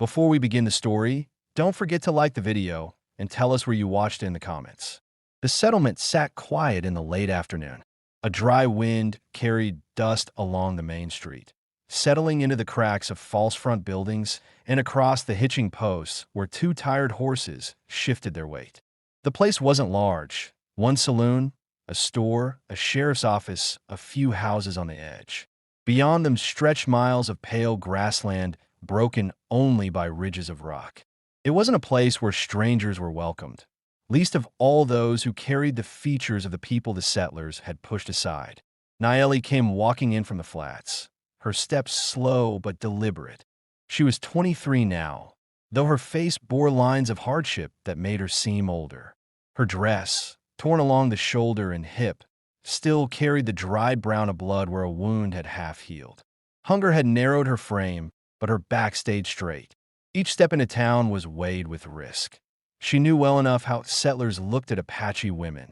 Before we begin the story, don't forget to like the video and tell us where you watched it in the comments. The settlement sat quiet in the late afternoon. A dry wind carried dust along the main street, settling into the cracks of false front buildings and across the hitching posts where two tired horses shifted their weight. The place wasn't large. One saloon, a store, a sheriff's office, a few houses on the edge. Beyond them stretched miles of pale grassland broken only by ridges of rock. It wasn't a place where strangers were welcomed, least of all those who carried the features of the people the settlers had pushed aside. Naeli came walking in from the flats, her steps slow but deliberate. She was 23 now, though her face bore lines of hardship that made her seem older. Her dress, torn along the shoulder and hip, still carried the dried brown of blood where a wound had half healed. Hunger had narrowed her frame, but her back stayed straight. Each step into town was weighed with risk. She knew well enough how settlers looked at Apache women,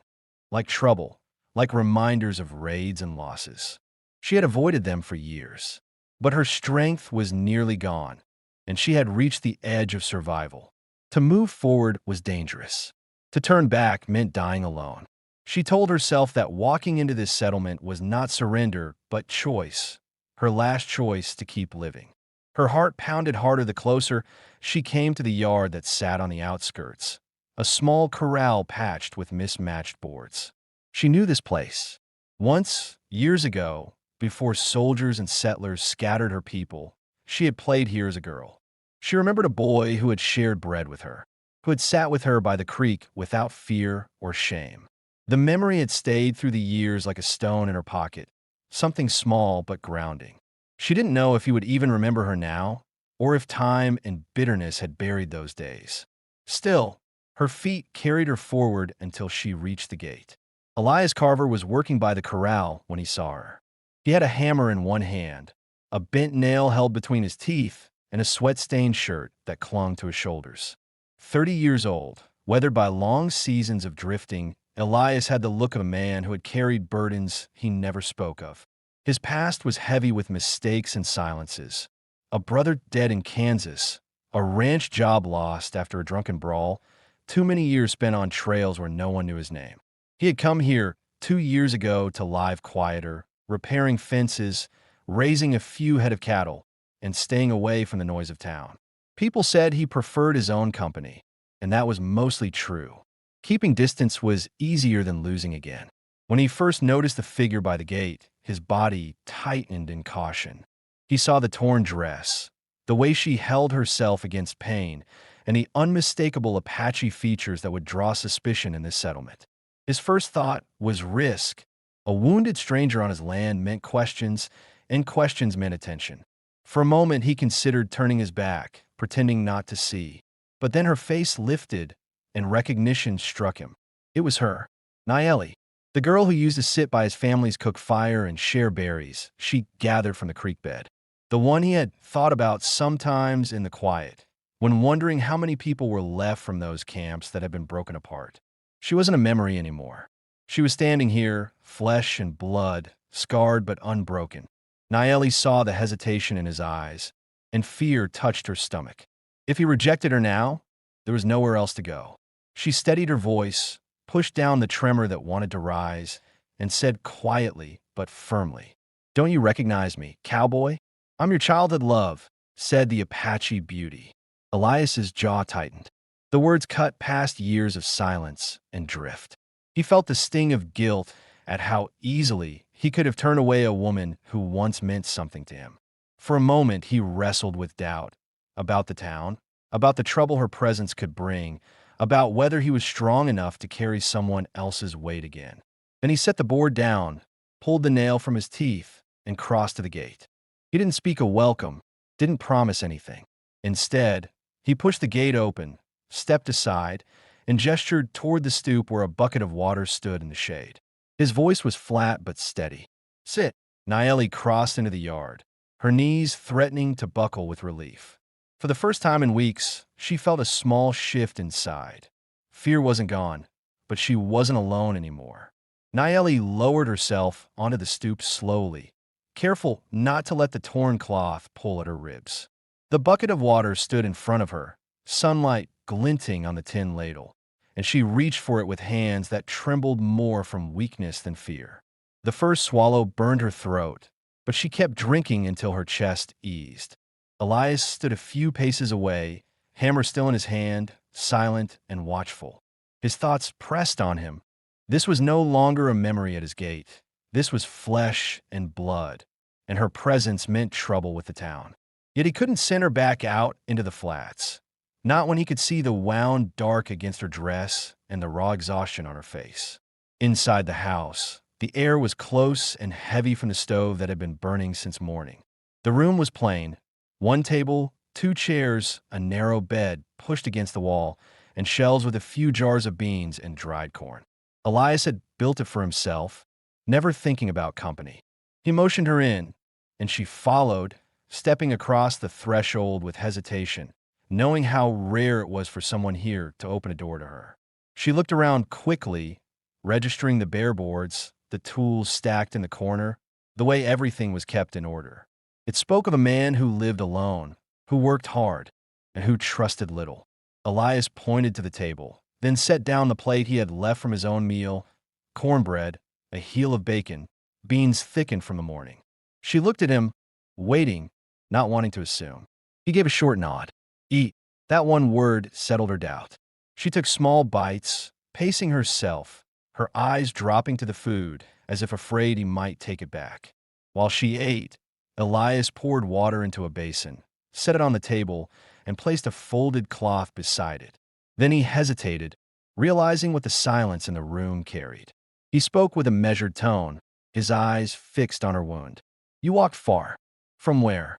like trouble, like reminders of raids and losses. She had avoided them for years, but her strength was nearly gone, and she had reached the edge of survival. To move forward was dangerous. To turn back meant dying alone. She told herself that walking into this settlement was not surrender, but choice, her last choice to keep living. Her heart pounded harder the closer she came to the yard that sat on the outskirts, a small corral patched with mismatched boards. She knew this place. Once, years ago, before soldiers and settlers scattered her people, she had played here as a girl. She remembered a boy who had shared bread with her, who had sat with her by the creek without fear or shame. The memory had stayed through the years like a stone in her pocket, something small but grounding. She didn't know if he would even remember her now, or if time and bitterness had buried those days. Still, her feet carried her forward until she reached the gate. Elias Carver was working by the corral when he saw her. He had a hammer in one hand, a bent nail held between his teeth, and a sweat-stained shirt that clung to his shoulders. 30 years old, weathered by long seasons of drifting, Elias had the look of a man who had carried burdens he never spoke of. His past was heavy with mistakes and silences. A brother dead in Kansas, a ranch job lost after a drunken brawl, too many years spent on trails where no one knew his name. He had come here 2 years ago to live quieter, repairing fences, raising a few head of cattle, and staying away from the noise of town. People said he preferred his own company, and that was mostly true. Keeping distance was easier than losing again. When he first noticed the figure by the gate, his body tightened in caution. He saw the torn dress, the way she held herself against pain, and the unmistakable Apache features that would draw suspicion in this settlement. His first thought was risk. A wounded stranger on his land meant questions, and questions meant attention. For a moment, he considered turning his back, pretending not to see. But then her face lifted, and recognition struck him. It was her, Naeli, the girl who used to sit by his family's cook fire and share berries she gathered from the creek bed. The one he had thought about sometimes in the quiet, when wondering how many people were left from those camps that had been broken apart. She wasn't a memory anymore. She was standing here, flesh and blood, scarred but unbroken. Naeli saw the hesitation in his eyes, and fear touched her stomach. If he rejected her now, there was nowhere else to go. She steadied her voice, pushed down the tremor that wanted to rise, and said quietly but firmly, "Don't you recognize me, Cowboy? I'm your childhood love," said the Apache beauty. Elias's jaw tightened. The words cut past years of silence and drift. He felt the sting of guilt at how easily he could have turned away a woman who once meant something to him. For a moment, he wrestled with doubt about the town, about the trouble her presence could bring, about whether he was strong enough to carry someone else's weight again. Then he set the board down, pulled the nail from his teeth, and crossed to the gate. He didn't speak a welcome, didn't promise anything. Instead, he pushed the gate open, stepped aside, and gestured toward the stoop where a bucket of water stood in the shade. His voice was flat but steady. "Sit." Naeli crossed into the yard, her knees threatening to buckle with relief. For the first time in weeks, she felt a small shift inside. Fear wasn't gone, but she wasn't alone anymore. Naeli lowered herself onto the stoop slowly, careful not to let the torn cloth pull at her ribs. The bucket of water stood in front of her, sunlight glinting on the tin ladle, and she reached for it with hands that trembled more from weakness than fear. The first swallow burned her throat, but she kept drinking until her chest eased. Elias stood a few paces away, hammer still in his hand, silent and watchful. His thoughts pressed on him. This was no longer a memory at his gate. This was flesh and blood, and her presence meant trouble with the town. Yet he couldn't send her back out into the flats. Not when he could see the wound dark against her dress and the raw exhaustion on her face. Inside the house, the air was close and heavy from the stove that had been burning since morning. The room was plain. One table, two chairs, a narrow bed pushed against the wall, and shelves with a few jars of beans and dried corn. Elias had built it for himself, never thinking about company. He motioned her in, and she followed, stepping across the threshold with hesitation, knowing how rare it was for someone here to open a door to her. She looked around quickly, registering the bare boards, the tools stacked in the corner, the way everything was kept in order. It spoke of a man who lived alone, who worked hard, and who trusted little. Elias pointed to the table, then set down the plate he had left from his own meal, cornbread, a heel of bacon, beans thickened from the morning. She looked at him, waiting, not wanting to assume. He gave a short nod. Eat. That one word settled her doubt. She took small bites, pacing herself, her eyes dropping to the food as if afraid he might take it back. While she ate, Elias poured water into a basin, set it on the table, and placed a folded cloth beside it. Then he hesitated, realizing what the silence in the room carried. He spoke with a measured tone, his eyes fixed on her wound. You walked far. From where?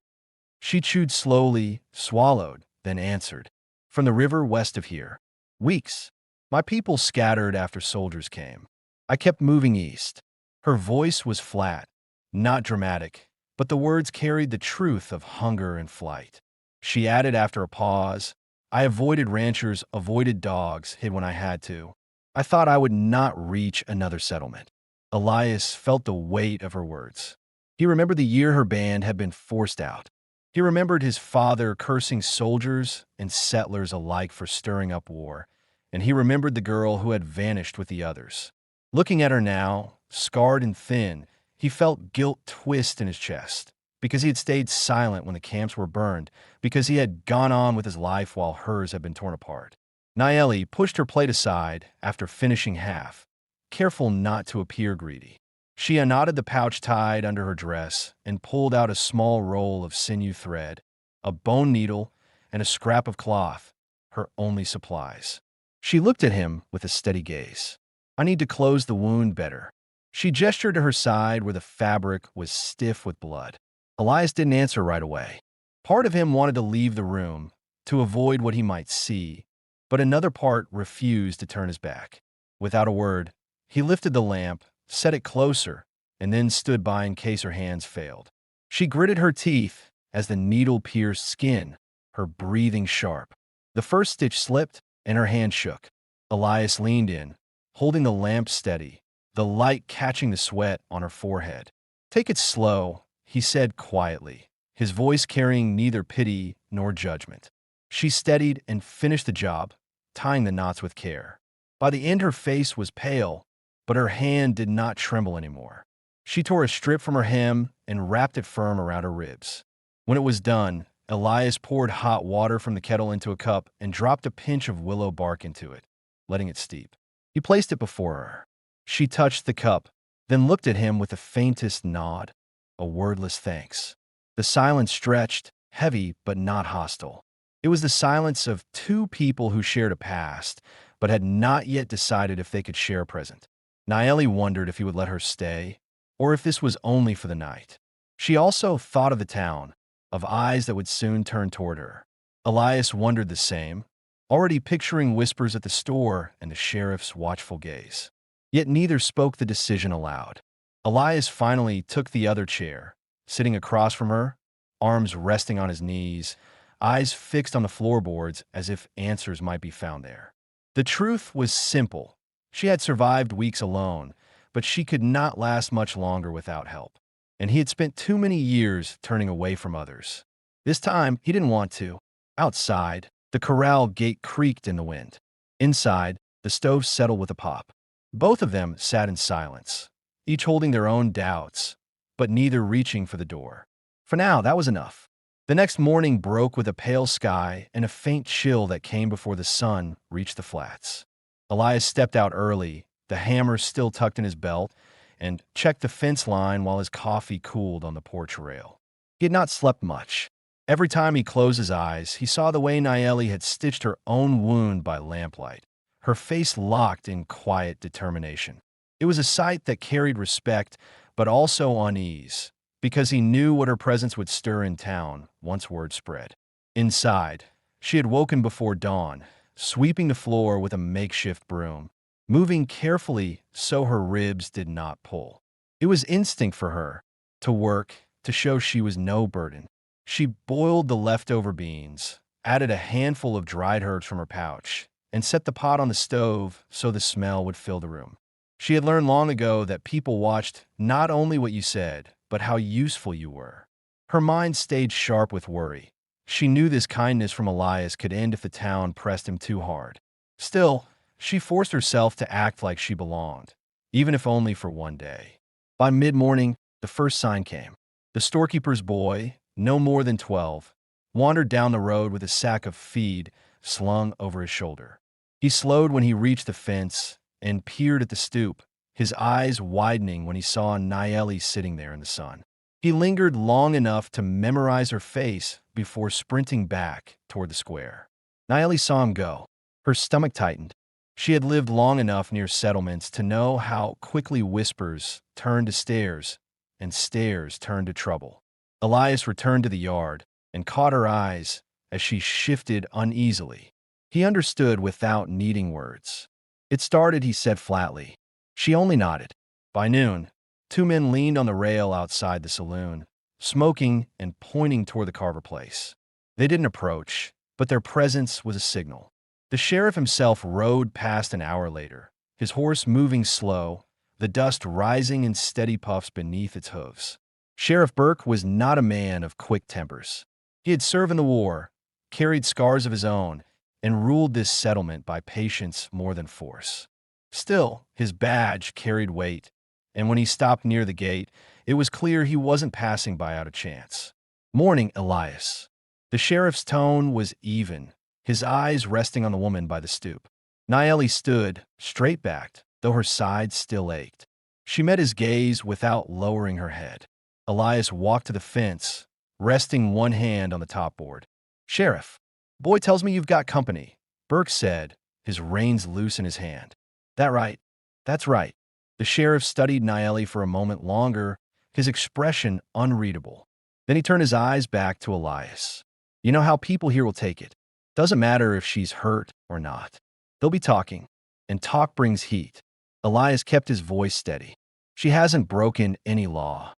She chewed slowly, swallowed, then answered. From the river west of here. Weeks. My people scattered after soldiers came. I kept moving east. Her voice was flat, not dramatic, but the words carried the truth of hunger and flight. She added after a pause, I avoided ranchers, avoided dogs, hid when I had to. I thought I would not reach another settlement. Elias felt the weight of her words. He remembered the year her band had been forced out. He remembered his father cursing soldiers and settlers alike for stirring up war, and he remembered the girl who had vanished with the others. Looking at her now, scarred and thin, he felt guilt twist in his chest, because he had stayed silent when the camps were burned, because he had gone on with his life while hers had been torn apart. Nayeli pushed her plate aside after finishing half, careful not to appear greedy. She unknotted the pouch tied under her dress and pulled out a small roll of sinew thread, a bone needle, and a scrap of cloth, her only supplies. She looked at him with a steady gaze. I need to close the wound better. She gestured to her side where the fabric was stiff with blood. Elias didn't answer right away. Part of him wanted to leave the room, to avoid what he might see, but another part refused to turn his back. Without a word, he lifted the lamp, set it closer, and then stood by in case her hands failed. She gritted her teeth as the needle pierced skin, her breathing sharp. The first stitch slipped, and her hand shook. Elias leaned in, holding the lamp steady, the light catching the sweat on her forehead. Take it slow, he said quietly, his voice carrying neither pity nor judgment. She steadied and finished the job, tying the knots with care. By the end, her face was pale, but her hand did not tremble anymore. She tore a strip from her hem and wrapped it firm around her ribs. When it was done, Elias poured hot water from the kettle into a cup and dropped a pinch of willow bark into it, letting it steep. He placed it before her. She touched the cup, then looked at him with the faintest nod, a wordless thanks. The silence stretched, heavy but not hostile. It was the silence of two people who shared a past, but had not yet decided if they could share a present. Nayeli wondered if he would let her stay, or if this was only for the night. She also thought of the town, of eyes that would soon turn toward her. Elias wondered the same, already picturing whispers at the store and the sheriff's watchful gaze. Yet neither spoke the decision aloud. Elias finally took the other chair, sitting across from her, arms resting on his knees, eyes fixed on the floorboards as if answers might be found there. The truth was simple. She had survived weeks alone, but she could not last much longer without help. And he had spent too many years turning away from others. This time, he didn't want to. Outside, the corral gate creaked in the wind. Inside, the stove settled with a pop. Both of them sat in silence, each holding their own doubts, but neither reaching for the door. For now, that was enough. The next morning broke with a pale sky and a faint chill that came before the sun reached the flats. Elias stepped out early, the hammer still tucked in his belt, and checked the fence line while his coffee cooled on the porch rail. He had not slept much. Every time he closed his eyes, he saw the way Nayeli had stitched her own wound by lamplight, her face locked in quiet determination. It was a sight that carried respect, but also unease, because he knew what her presence would stir in town once word spread. Inside, she had woken before dawn, sweeping the floor with a makeshift broom, moving carefully so her ribs did not pull. It was instinct for her to work, to show she was no burden. She boiled the leftover beans, added a handful of dried herbs from her pouch, and set the pot on the stove so the smell would fill the room. She had learned long ago that people watched not only what you said, but how useful you were. Her mind stayed sharp with worry. She knew this kindness from Elias could end if the town pressed him too hard. Still, she forced herself to act like she belonged, even if only for one day. By mid-morning, the first sign came. The storekeeper's boy, no more than 12, wandered down the road with a sack of feed slung over his shoulder. He slowed when he reached the fence and peered at the stoop, his eyes widening when he saw Nayeli sitting there in the sun. He lingered long enough to memorize her face before sprinting back toward the square. Nayeli saw him go. Her stomach tightened. She had lived long enough near settlements to know how quickly whispers turned to stares and stares turned to trouble. Elias returned to the yard and caught her eyes as she shifted uneasily. He understood without needing words. It started, he said flatly. She only nodded. By noon, two men leaned on the rail outside the saloon, smoking and pointing toward the Carver place. They didn't approach, but their presence was a signal. The sheriff himself rode past an hour later, his horse moving slow, the dust rising in steady puffs beneath its hooves. Sheriff Burke was not a man of quick tempers. He had served in the war, carried scars of his own, and ruled this settlement by patience more than force. Still, his badge carried weight, and when he stopped near the gate, it was clear he wasn't passing by out of chance. "Morning, Elias." The sheriff's tone was even, his eyes resting on the woman by the stoop. Nayeli stood, straight-backed, though her sides still ached. She met his gaze without lowering her head. Elias walked to the fence, resting one hand on the top board. "Sheriff, boy tells me you've got company," Burke said, his reins loose in his hand. "That right? That's right." The sheriff studied Nayeli for a moment longer, his expression unreadable. Then he turned his eyes back to Elias. "You know how people here will take it. Doesn't matter if she's hurt or not. They'll be talking, and talk brings heat." Elias kept his voice steady. "She hasn't broken any law."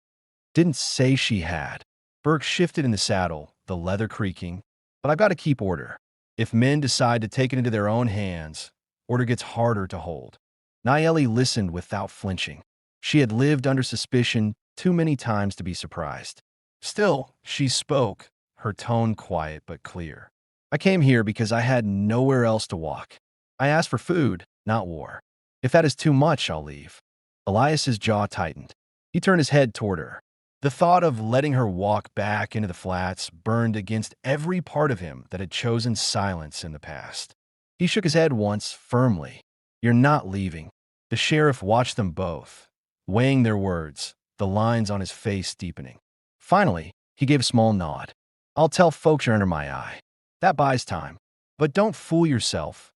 "Didn't say she had." Burke shifted in the saddle, the leather creaking. "But I've got to keep order. If men decide to take it into their own hands, order gets harder to hold." Nayeli listened without flinching. She had lived under suspicion too many times to be surprised. Still, she spoke, her tone quiet but clear. "I came here because I had nowhere else to walk. I asked for food, not war. If that is too much, I'll leave." Elias's jaw tightened. He turned his head toward her. The thought of letting her walk back into the flats burned against every part of him that had chosen silence in the past. He shook his head once, firmly. "You're not leaving." The sheriff watched them both, weighing their words, the lines on his face deepening. Finally, he gave a small nod. "I'll tell folks you're under my eye. That buys time. But don't fool yourself.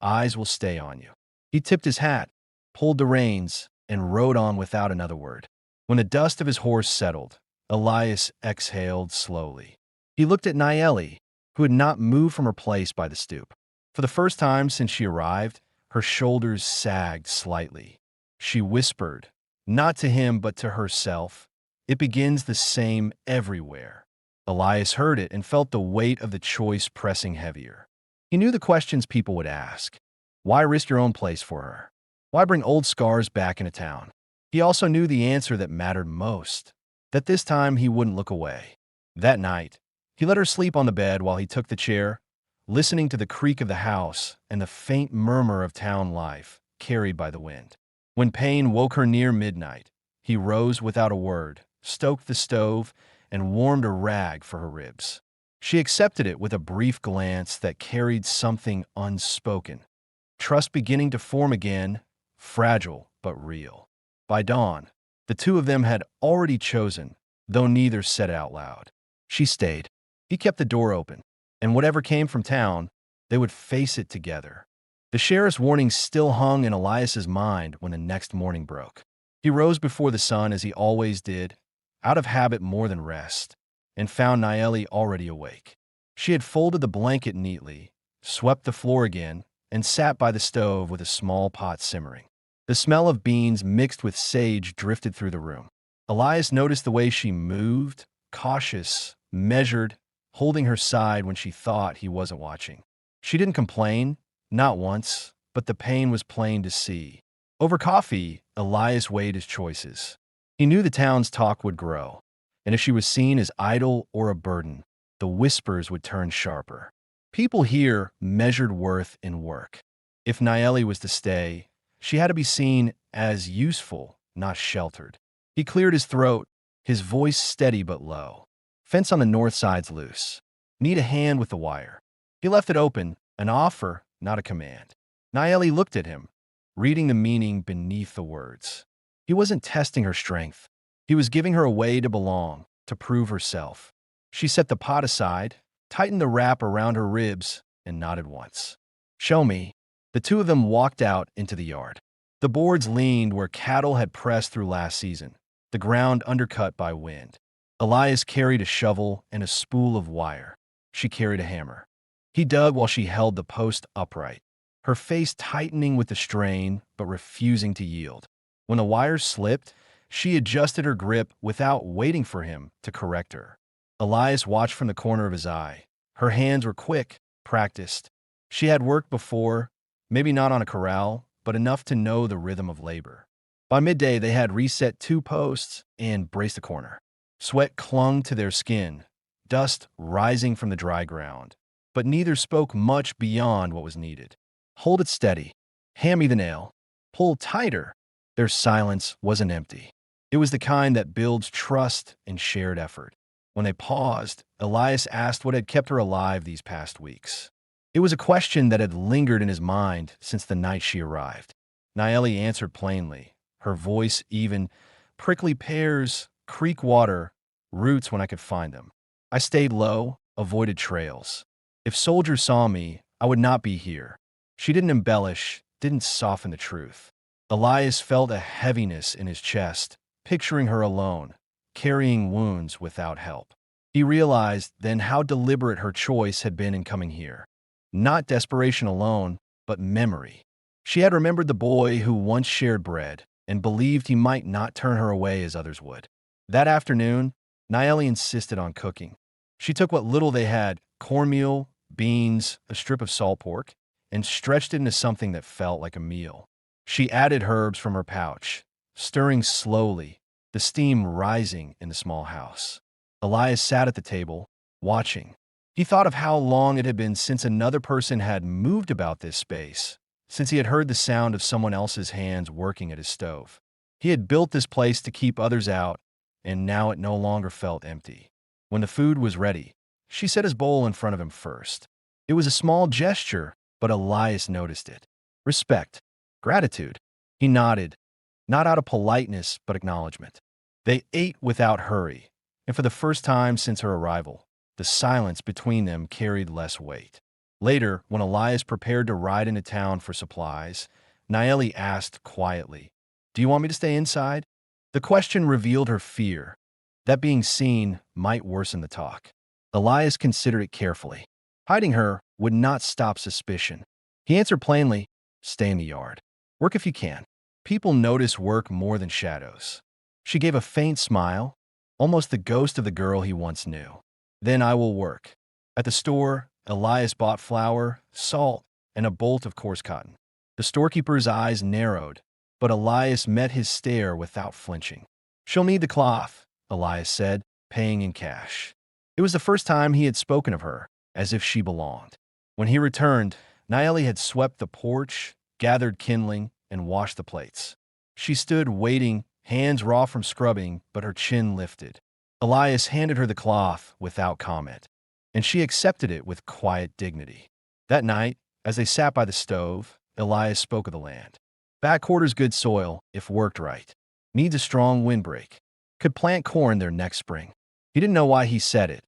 Eyes will stay on you." He tipped his hat, pulled the reins, and rode on without another word. When the dust of his horse settled, Elias exhaled slowly. He looked at Nayeli, who had not moved from her place by the stoop. For the first time since she arrived, her shoulders sagged slightly. She whispered, not to him but to herself, "It begins the same everywhere." Elias heard it and felt the weight of the choice pressing heavier. He knew the questions people would ask. Why risk your own place for her? Why bring old scars back into town? He also knew the answer that mattered most, that this time he wouldn't look away. That night, He let her sleep on the bed while he took the chair, listening to the creak of the house and the faint murmur of town life carried by the wind. When pain woke her near midnight, he rose without a word, stoked the stove, and warmed a rag for her ribs. She accepted it with a brief glance that carried something unspoken. Trust beginning to form again, fragile but real. By dawn, the two of them had already chosen, though neither said it out loud. She stayed. He kept the door open, and whatever came from town, they would face it together. The sheriff's warning still hung in Elias's mind when the next morning broke. He rose before the sun as he always did, out of habit more than rest, and found Naeli already awake. She had folded the blanket neatly, swept the floor again, and sat by the stove with a small pot simmering. The smell of beans mixed with sage drifted through the room. Elias noticed the way she moved, cautious, measured, holding her side when she thought he wasn't watching. She didn't complain, not once, but the pain was plain to see. Over coffee, Elias weighed his choices. He knew the town's talk would grow, and if she was seen as idle or a burden, the whispers would turn sharper. People here measured worth in work. If Naeli was to stay, she had to be seen as useful, not sheltered. He cleared his throat, his voice steady but low. Fence on the north side's loose. Need a hand with the wire. He left it open, an offer, not a command. Naeli looked at him, reading the meaning beneath the words. He wasn't testing her strength. He was giving her a way to belong, to prove herself. She set the pot aside, tightened the wrap around her ribs, and nodded once. Show me. The two of them walked out into the yard. The boards leaned where cattle had pressed through last season, the ground undercut by wind. Elias carried a shovel and a spool of wire. She carried a hammer. He dug while she held the post upright, her face tightening with the strain but refusing to yield. When the wire slipped, she adjusted her grip without waiting for him to correct her. Elias watched from the corner of his eye. Her hands were quick, practiced. She had worked before, maybe not on a corral, but enough to know the rhythm of labor. By midday, they had reset 2 posts and braced a corner. Sweat clung to their skin, dust rising from the dry ground, but neither spoke much beyond what was needed. Hold it steady. Hand me the nail. Pull tighter. Their silence wasn't empty. It was the kind that builds trust and shared effort. When they paused, Elias asked what had kept her alive these past weeks. It was a question that had lingered in his mind since the night she arrived. Naeli answered plainly, her voice even, prickly pears, creek water, roots when I could find them. I stayed low, avoided trails. If soldiers saw me, I would not be here. She didn't embellish, didn't soften the truth. Elias felt a heaviness in his chest, picturing her alone, carrying wounds without help. He realized then how deliberate her choice had been in coming here. Not desperation alone, but memory. She had remembered the boy who once shared bread and believed he might not turn her away as others would. That afternoon, Naeli insisted on cooking. She took what little they had, cornmeal, beans, a strip of salt pork, and stretched it into something that felt like a meal. She added herbs from her pouch, stirring slowly, the steam rising in the small house. Elias sat at the table, watching. He thought of how long it had been since another person had moved about this space, since he had heard the sound of someone else's hands working at his stove. He had built this place to keep others out, and now it no longer felt empty. When the food was ready, she set his bowl in front of him first. It was a small gesture, but Elias noticed it. Respect. Gratitude. He nodded, not out of politeness, but acknowledgement. They ate without hurry, and for the first time since her arrival, the silence between them carried less weight. Later, when Elias prepared to ride into town for supplies, Naeli asked quietly, "Do you want me to stay inside?" The question revealed her fear that being seen might worsen the talk. Elias considered it carefully. Hiding her would not stop suspicion. He answered plainly, "Stay in the yard. Work if you can. People notice work more than shadows." She gave a faint smile, almost the ghost of the girl he once knew. "Then I will work." At the store, Elias bought flour, salt, and a bolt of coarse cotton. The storekeeper's eyes narrowed, but Elias met his stare without flinching. "She'll need the cloth," Elias said, paying in cash. It was the first time he had spoken of her, as if she belonged. When he returned, Naeli had swept the porch, gathered kindling, and washed the plates. She stood waiting, hands raw from scrubbing, but her chin lifted. Elias handed her the cloth without comment, and she accepted it with quiet dignity. That night, as they sat by the stove, Elias spoke of the land. Back quarters good soil, if worked right. Needs a strong windbreak. Could plant corn there next spring. He didn't know why he said it.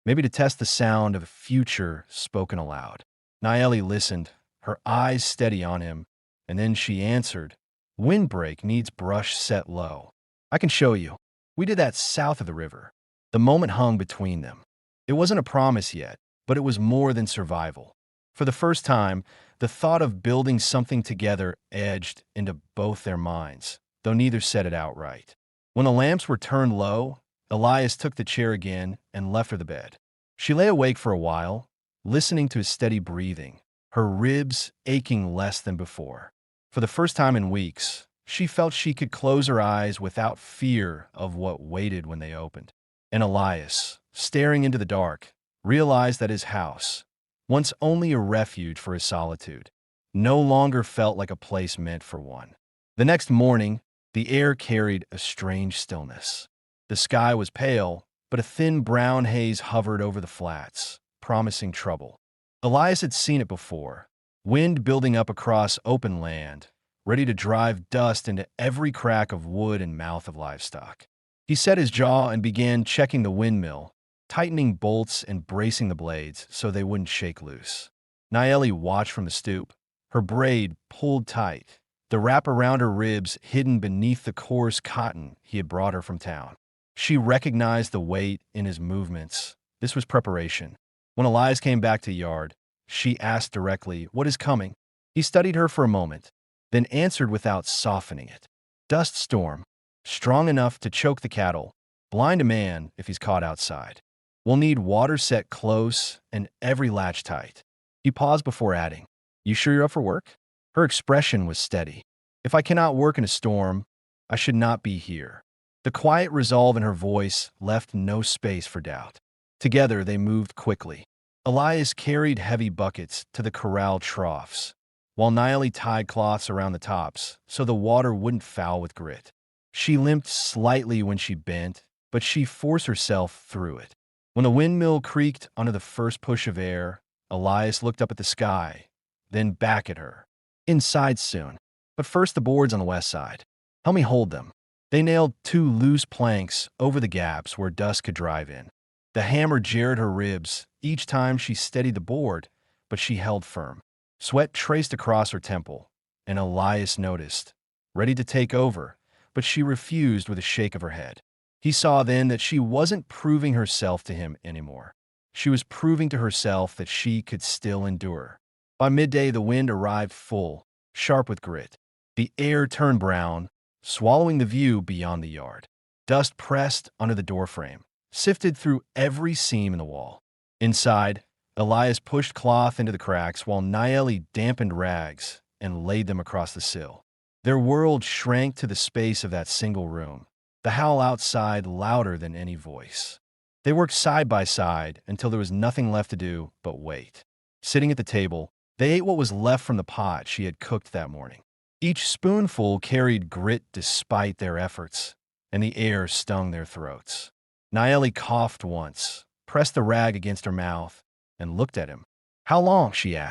Maybe to test the sound of a future spoken aloud. Naeli listened, her eyes steady on him, and then she answered, "Windbreak needs brush set low. I can show you. We did that south of the river." The moment hung between them. It wasn't a promise yet, but it was more than survival. For the first time, the thought of building something together edged into both their minds, though neither said it outright. When the lamps were turned low, Elias took the chair again and left her the bed. She lay awake for a while, listening to his steady breathing, her ribs aching less than before. For the first time in weeks, she felt she could close her eyes without fear of what waited when they opened. And Elias, staring into the dark, realized that his house, once only a refuge for his solitude, no longer felt like a place meant for one. The next morning, the air carried a strange stillness. The sky was pale, but a thin brown haze hovered over the flats, promising trouble. Elias had seen it before, wind building up across open land, ready to drive dust into every crack of wood and mouth of livestock. He set his jaw and began checking the windmill, tightening bolts and bracing the blades so they wouldn't shake loose. Naeli watched from the stoop, her braid pulled tight, the wrap around her ribs hidden beneath the coarse cotton he had brought her from town. She recognized the weight in his movements. This was preparation. When Elias came back to the yard, she asked directly, "What is coming?" He studied her for a moment, then answered without softening it. "Dust storm, strong enough to choke the cattle, blind a man if he's caught outside. We'll need water set close and every latch tight." He paused before adding, "You sure you're up for work?" Her expression was steady. "If I cannot work in a storm, I should not be here." The quiet resolve in her voice left no space for doubt. Together they moved quickly. Elias carried heavy buckets to the corral troughs, while Naeli tied cloths around the tops so the water wouldn't foul with grit. She limped slightly when she bent, but she forced herself through it. When the windmill creaked under the first push of air, Elias looked up at the sky, then back at her. "Inside soon, but first the boards on the west side. Help me hold them." They nailed 2 loose planks over the gaps where dust could drive in. The hammer jarred her ribs each time she steadied the board, but she held firm. Sweat traced across her temple, and Elias noticed, ready to take over, but she refused with a shake of her head. He saw then that she wasn't proving herself to him anymore. She was proving to herself that she could still endure. By midday, the wind arrived full, sharp with grit. The air turned brown, swallowing the view beyond the yard. Dust pressed under the doorframe, sifted through every seam in the wall. Inside, Elias pushed cloth into the cracks while Naeli dampened rags and laid them across the sill. Their world shrank to the space of that single room, the howl outside louder than any voice. They worked side by side until there was nothing left to do but wait. Sitting at the table, they ate what was left from the pot she had cooked that morning. Each spoonful carried grit despite their efforts, and the air stung their throats. Naeli coughed once, pressed the rag against her mouth, and looked at him. "How long?" she asked.